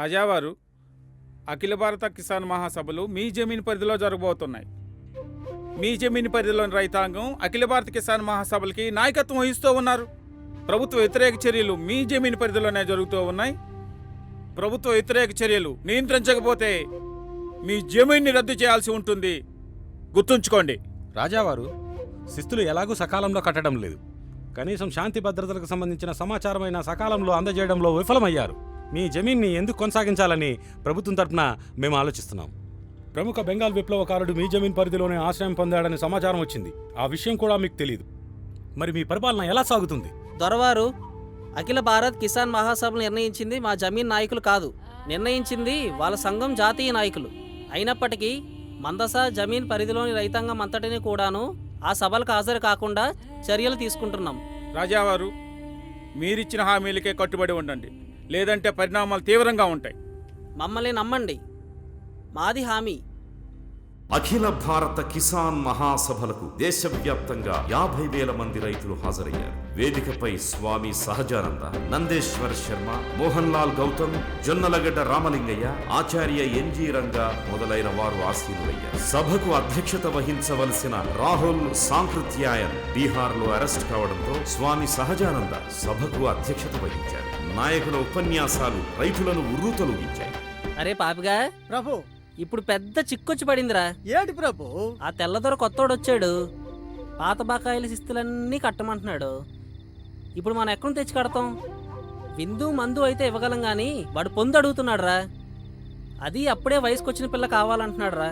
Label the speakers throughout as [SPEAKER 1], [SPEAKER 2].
[SPEAKER 1] రాజావారు, అఖిల భారత కిసాన్ మహాసభలు మీ జమీన్ పరిధిలో జరగబోతున్నాయి. మీ జమీన్ పరిధిలోని రైతాంగం అఖిల భారత కిసాన్ మహాసభలకి నాయకత్వం వహిస్తూ ఉన్నారు. ప్రభుత్వ వ్యతిరేక చర్యలు మీ జమీన్ పరిధిలోనే జరుగుతూ ఉన్నాయి. ప్రభుత్వ వ్యతిరేక చర్యలు నియంత్రించకపోతే మీ జమీన్ని రద్దు చేయాల్సి ఉంటుంది. గుర్తుంచుకోండి.
[SPEAKER 2] రాజావారు, శిస్తులు ఎలాగూ సకాలంలో కట్టడం లేదు. కనీసం శాంతి భద్రతలకు సంబంధించిన సమాచారమైన సకాలంలో అందజేయడంలో విఫలమయ్యారు. మీ జమీన్ని ఎందుకు కొనసాగించాలని ప్రభుత్వం తరఫున మేము ఆలోచిస్తున్నాం. ప్రముఖ బెంగాల్ విప్లవకారుడు మీ జమీన్ పరిధిలోనే ఆశ్రయం పొందాడని సమాచారం వచ్చింది. ఆ విషయం కూడా మీకు తెలియదు. మరి మీ పరిపాలన ఎలా సాగుతుంది?
[SPEAKER 3] దొరవారు, అఖిల భారత్ కిసాన్ మహాసభలు నిర్ణయించింది మా జమీన్ నాయకులు కాదు, నిర్ణయించింది వాళ్ళ సంఘం జాతీయ నాయకులు. అయినప్పటికీ మందసా జమీన్ పరిధిలోని రైతాంగం అంతటినీ కూడాను ఆ సభలకు హాజరు కాకుండా చర్యలు తీసుకుంటున్నాం.
[SPEAKER 1] రాజావారు, మీరిచ్చిన హామీలకే కట్టుబడి ఉండండి, లేదంటే పరిణామాలు తీవ్రంగా ఉంటాయి.
[SPEAKER 3] మమ్మల్ని నమ్మండి, మాది హామీ.
[SPEAKER 4] అఖిల భారత కిసాన్ మహాసభలకు దేశవ్యాప్తంగా 50,000 మంది రైతులు హాజరయ్యారు. వేదికపై స్వామి సహజానంద, నందేశ్వర శర్మ, మోహన్ లాల్ గౌతమ్, జొన్నలగడ్డ రామలింగయ్య, ఆచార్య ఎన్జీ రంగా మొదలైన వారు ఆసీనులయ్యారు. సభకు అధ్యక్షత వహించవలసిన రాహుల్ సాంకృత్యాయన్ బీహార్లో అరెస్ట్ కావడంతో స్వామి సహజానంద సభకు అధ్యక్షత వహించారు. నాయకుల ఉపన్యాసాలు రైతులను ఉర్రూతలూగించాయి.
[SPEAKER 3] అరే పాపిగా
[SPEAKER 5] ప్రభు,
[SPEAKER 3] ఇప్పుడు పెద్ద చిక్కొచ్చి పడిందిరా.
[SPEAKER 5] ఏటి ప్రభు?
[SPEAKER 3] ఆ తెల్లదొర కొత్తోడొచ్చాడు, పాత బకాయిల శిస్తులన్నీ కట్టమంటున్నాడు. ఇప్పుడు మనం ఎక్కడి తెచ్చి కడతాం? విందు మందు అయితే ఇవ్వగలం గాని వాడు పొందు అడుగుతున్నాడు రా. అది అప్పుడే వయసుకొచ్చిన పిల్ల కావాలంటున్నాడు రా.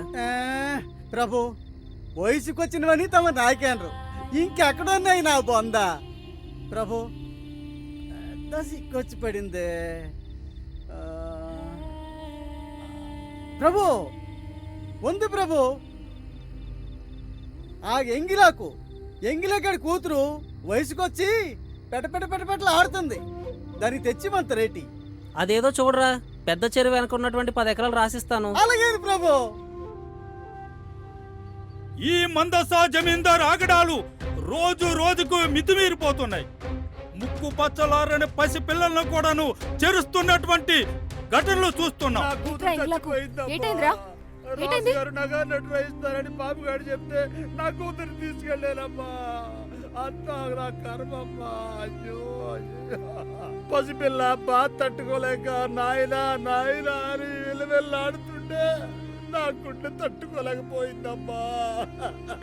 [SPEAKER 5] ప్రభు, వయసుకొచ్చినవని తమ నాయకేనరు, ఇంకెక్కడున్నాయి నా బొంద? ప్రభు, పెద్ద సిక్కొచ్చి పడిందే. ప్రభు ఉంది ప్రభు. ఆ ఎంగిలాకడి కూతురు వయసుకొచ్చి పెటపెటలు ఆడుతుంది. దానికి తెచ్చిమంత రేటి.
[SPEAKER 3] అదేదో చూడరా, పెద్ద చెరువు వెనక ఉన్నటువంటి 10 ఎకరాలు రాసిస్తాను.
[SPEAKER 5] అలాగే ప్రభు.
[SPEAKER 1] ఈ మందసా జమీందార్ ఆగడాలు రోజు రోజుకు మితిమీరిపోతున్నాయి. ముక్కు పచ్చలారని పసి పిల్లలను కూడాను చెరుస్తున్నటువంటి ఘటనలు చూస్తున్నాం.
[SPEAKER 5] నగారిస్తారని పాపగాడు చెప్తే నా కూతురు తీసుకెళ్ళానమ్మా. అంతా నా కర్మమ్మా. అయ్యో పసిపిల్ల బాధ తట్టుకోలేక నాయనా నాయనా అని వెళ్ళాడుతుంటే నా గుండె తట్టుకోలేకపోయిందమ్మా.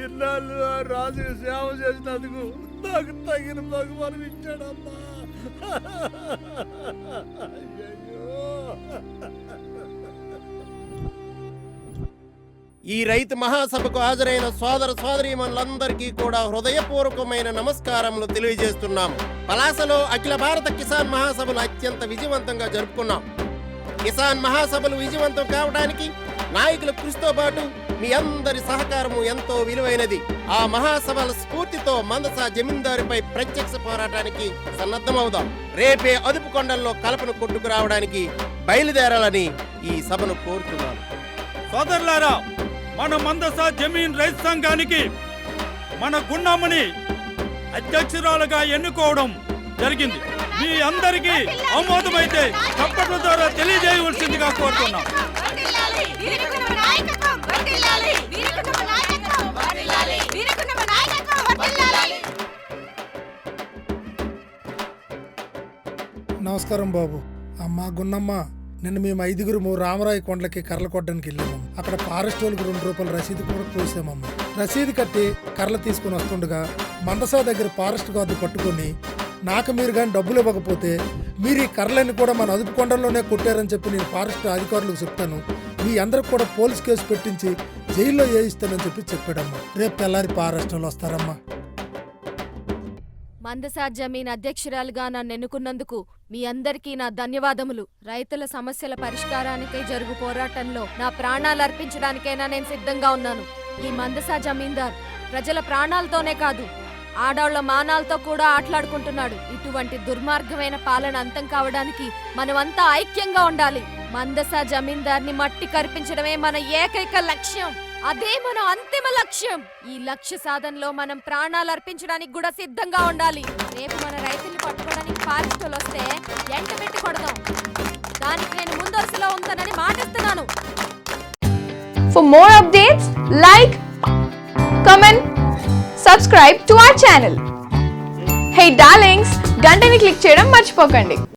[SPEAKER 5] ఇన్నాళ్ళు రాజుకి సేవ చేసినందుకు నాకు తగిన భగవాన్ ఇచ్చాడమ్మా.
[SPEAKER 6] ఈ రైతు మహాసభకు హాజరైన సోదర సోదరీమణులందరికీ కూడా హృదయపూర్వకమైన నమస్కారములు తెలియజేస్తున్నాము. పలాసలో అఖిల భారత కిసాన్ మహాసభలు అత్యంత విజయవంతంగా జరుపుకున్నాం. కిసాన్ మహాసభలు విజయవంతం కావడానికి నాయకుల కృషితో పాటు మీ అందరి సహకారము ఎంతో విలువైనది. ఆ మహాసభల స్ఫూర్తితో మందసా జమీందారుపై ప్రత్యక్ష పోరాటానికి సన్నద్ధమవుదాం. రేపే అదుపు కొండల్లో కలపను కొట్టుకురావడానికి బయలుదేరాలని ఈ సభను కోరుతున్నాను.
[SPEAKER 1] సోదరులారా, మన మందసా జమీన్ రైతు సంఘానికి మన గుండమ్మని అధ్యక్షురాలుగా ఎన్నుకోవడం జరిగింది. మీ అందరికీ ఆమోదమైతే చప్పట్ల ద్వారా తెలియజేయవలసిందిగా కోరుతున్నాం.
[SPEAKER 7] నమస్కారం బాబు. అమ్మా గున్నమ్మ, నిన్న మేము 5గురు రామరాయి కొండలకి కర్రలు కొట్టడానికి వెళ్ళాము. అక్కడ ఫారెస్ట్ వాళ్ళకి 2 రూపాయల రసీదు కూడా కోసామమ్మ. రసీదు కట్టి కర్రలు తీసుకుని వస్తుండగా మందసా దగ్గర ఫారెస్ట్ గార్డు పట్టుకొని, నాకు మీరు కానీ డబ్బులు ఇవ్వకపోతే మీరు ఈ కర్రలన్నీ కూడా మన అదుపు కొండల్లోనే కొట్టారని చెప్పి నేను ఫారెస్ట్ అధికారులకు చెప్తాను, మీ అందరికి కూడా పోలీస్ కేసు పెట్టించి జైల్లో వేయిస్తానని చెప్పాడమ్మా. రేపు తెల్లారి ఫారెస్ట్లో వస్తారమ్మా.
[SPEAKER 8] మందసా జమీన్ అధ్యక్షురాలుగా నన్ను ఎన్నుకున్నందుకు మీ అందరికీ నా ధన్యవాదములు. రైతుల సమస్యల పరిష్కారానికై జరుగు పోరాటంలో నా ప్రాణాలు అర్పించడానికైనా నేను సిద్ధంగా ఉన్నాను. ఈ మందసా జమీందార్ ప్రజల ప్రాణాలతోనే కాదు, ఆడవాళ్ల మానాలతో కూడా ఆటలాడుకుంటున్నాడు. ఇటువంటి దుర్మార్గమైన పాలన అంతం కావడానికి మనమంతా ఐక్యంగా ఉండాలి. మందసా జమీందార్ని మట్టి కరిపించడమే మన ఏకైక లక్ష్యం. అదే మన అంతిమ లక్ష్యం. ఈ లక్ష్య సాధనలో మనం ప్రాణాలు అర్పించడానికి కూడా సిద్ధంగా ఉండాలి. రేపు మన రైతుల్ని పట్టుకోవడానికి ఫారెస్ట్ వస్తే ఎంట పెట్టి కొడదాం. దానికి నేను ముందరసలో ఉంటానని మాటిస్తున్నాను.
[SPEAKER 9] For more updates, like, comment, subscribe to our channel. Hey darlings, గంటని click చేయడం మర్చిపోకండి.